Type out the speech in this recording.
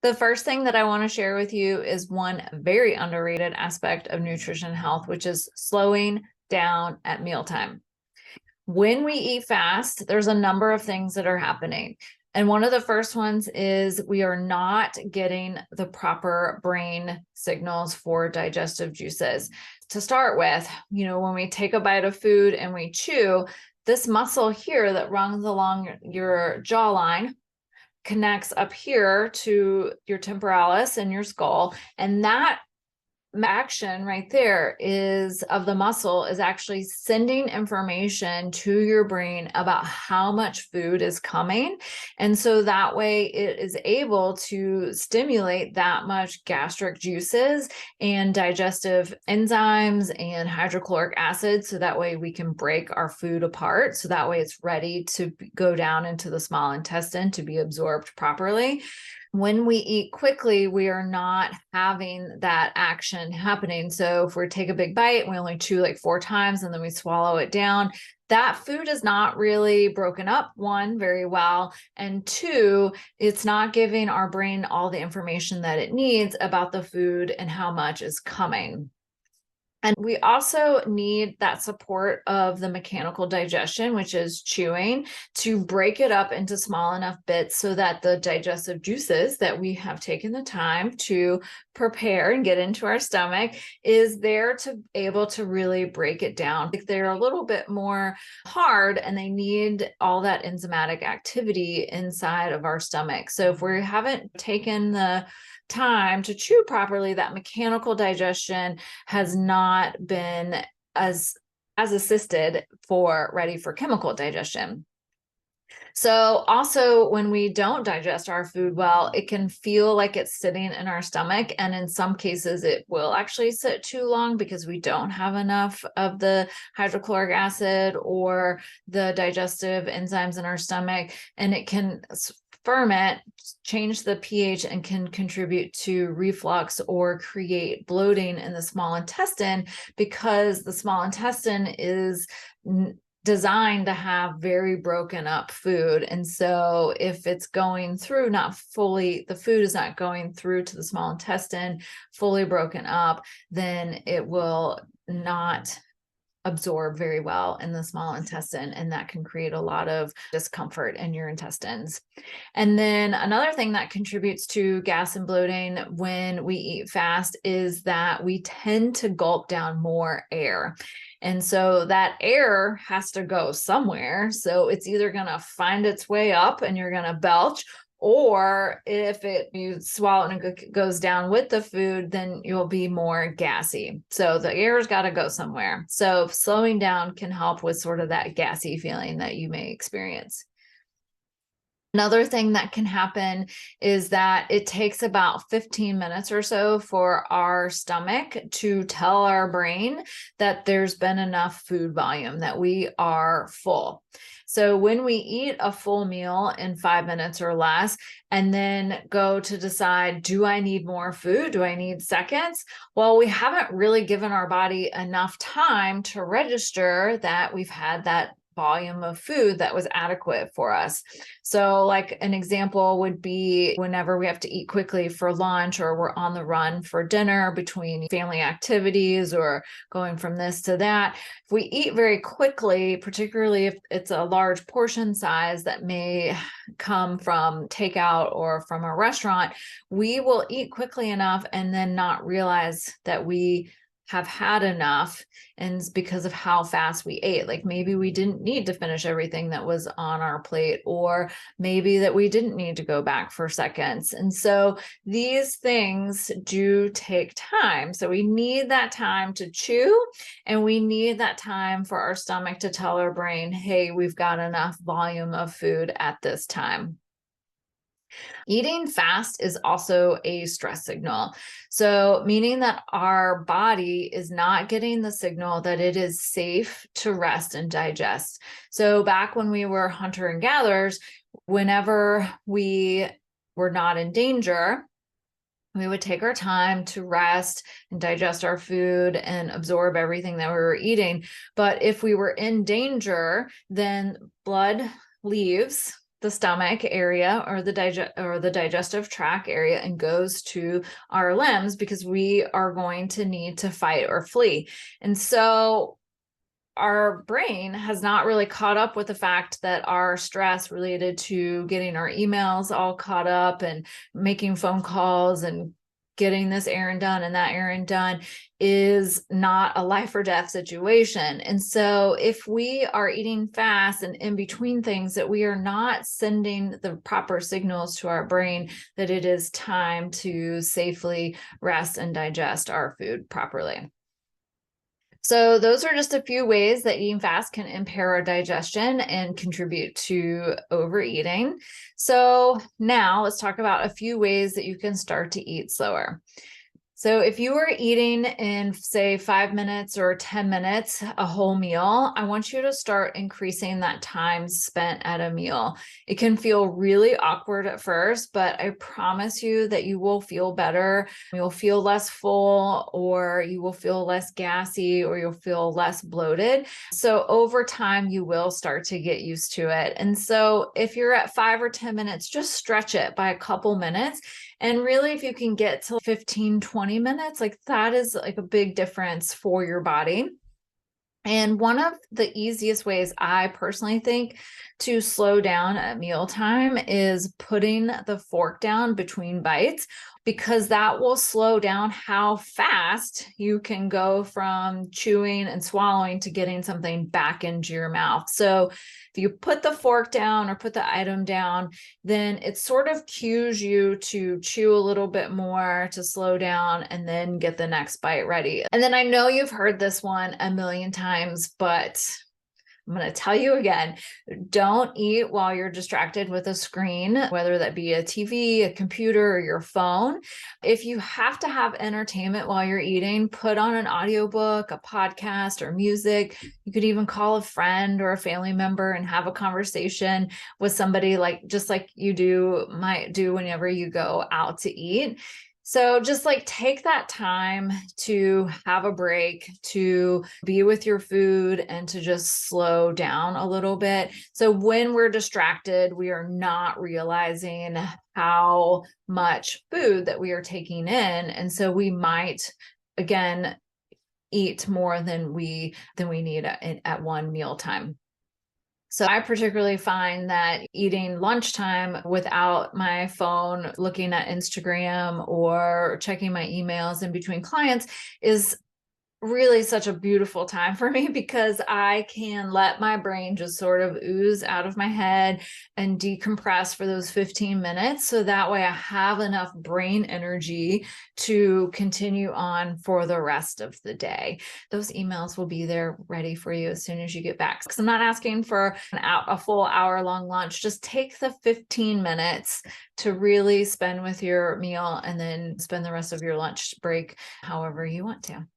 The first thing that I want to share with you is one very underrated aspect of nutrition health, which is slowing down at mealtime. When we eat fast, there's a number of things that are happening. And one of the first ones is we are not getting the proper brain signals for digestive juices. To start with, when we take a bite of food and we chew, this muscle here that runs along your jawline connects up here to your temporalis and your skull. And that action right there is of the muscle is actually sending information to your brain about how much food is coming. And so that way it is able to stimulate that much gastric juices and digestive enzymes and hydrochloric acid. So that way we can break our food apart. So that way it's ready to go down into the small intestine to be absorbed properly. When we eat quickly, we are not having that action happening. So if we take a big bite, we only chew like 4 times and then we swallow it down. That food is not really broken up, one, very well. And two, it's not giving our brain all the information that it needs about the food and how much is coming. And we also need that support of the mechanical digestion, which is chewing, to break it up into small enough bits so that the digestive juices that we have taken the time to prepare and get into our stomach is there to able to really break it down. They're a little bit more hard and they need all that enzymatic activity inside of our stomach. So if we haven't taken the time to chew properly, that mechanical digestion has not been as assisted for ready for chemical digestion. So also when we don't digest our food well, it can feel like it's sitting in our stomach. And in some cases, it will actually sit too long because we don't have enough of the hydrochloric acid or the digestive enzymes in our stomach. And it can ferment, change the pH, and can contribute to reflux or create bloating in the small intestine because the small intestine is designed to have very broken up food. And so if it's going through not fully, the food is not going through to the small intestine fully broken up, then it will not absorb very well in the small intestine, and that can create a lot of discomfort in your intestines. And then another thing that contributes to gas and bloating when we eat fast is that we tend to gulp down more air. And so that air has to go somewhere. So it's either going to find its way up and you're going to belch, or if you swallow and it goes down with the food, then you'll be more gassy. So the air's got to go somewhere. So slowing down can help with sort of that gassy feeling that you may experience. Another thing that can happen is that it takes about 15 minutes or so for our stomach to tell our brain that there's been enough food volume, that we are full. So when we eat a full meal in 5 minutes or less, and then go to decide, do I need more food? Do I need seconds? Well, we haven't really given our body enough time to register that we've had that volume of food that was adequate for us. So like an example would be whenever we have to eat quickly for lunch, or we're on the run for dinner between family activities or going from this to that. If we eat very quickly, particularly if it's a large portion size that may come from takeout or from a restaurant, we will eat quickly enough and then not realize that we have had enough, and because of how fast we ate. Like maybe we didn't need to finish everything that was on our plate, or maybe that we didn't need to go back for seconds. And so these things do take time. So we need that time to chew, and we need that time for our stomach to tell our brain, hey, we've got enough volume of food at this time. Eating fast is also a stress signal. So, meaning that our body is not getting the signal that it is safe to rest and digest. So, back when we were hunter and gatherers, whenever we were not in danger, we would take our time to rest and digest our food and absorb everything that we were eating. But if we were in danger, then blood leaves the stomach area or the digestive tract area and goes to our limbs because we are going to need to fight or flee. And so our brain has not really caught up with the fact that our stress related to getting our emails all caught up and making phone calls and getting this errand done and that errand done is not a life or death situation. And so if we are eating fast and in between things, that we are not sending the proper signals to our brain that it is time to safely rest and digest our food properly. So those are just a few ways that eating fast can impair our digestion and contribute to overeating. So now let's talk about a few ways that you can start to eat slower. So if you are eating in, say, 5 minutes or 10 minutes, a whole meal, I want you to start increasing that time spent at a meal. It can feel really awkward at first, but I promise you that you will feel better. You'll feel less full, or you will feel less gassy, or you'll feel less bloated. So over time, you will start to get used to it. And so if you're at 5 or 10 minutes, just stretch it by a couple minutes. And really, if you can get to 15, 20 minutes, like that is like a big difference for your body. And one of the easiest ways I personally think to slow down at mealtime is putting the fork down between bites, because that will slow down how fast you can go from chewing and swallowing to getting something back into your mouth. So if you put the fork down or put the item down, then it sort of cues you to chew a little bit more, to slow down, and then get the next bite ready. And then I know you've heard this one a million times, but I'm going to tell you again, don't eat while you're distracted with a screen, whether that be a TV, a computer, or your phone. If you have to have entertainment while you're eating, put on an audiobook, a podcast, or music. You could even call a friend or a family member and have a conversation with somebody, like just like you might do whenever you go out to eat. So just like take that time to have a break, to be with your food, and to just slow down a little bit. So when we're distracted, we are not realizing how much food that we are taking in. And so we might, again, eat more than we need at one mealtime. So I particularly find that eating lunchtime without my phone, looking at Instagram or checking my emails in between clients is really such a beautiful time for me, because I can let my brain just sort of ooze out of my head and decompress for those 15 minutes. So that way I have enough brain energy to continue on for the rest of the day. Those emails will be there ready for you as soon as you get back. Because I'm not asking for a full hour-long lunch. Just take the 15 minutes to really spend with your meal, and then spend the rest of your lunch break however you want to.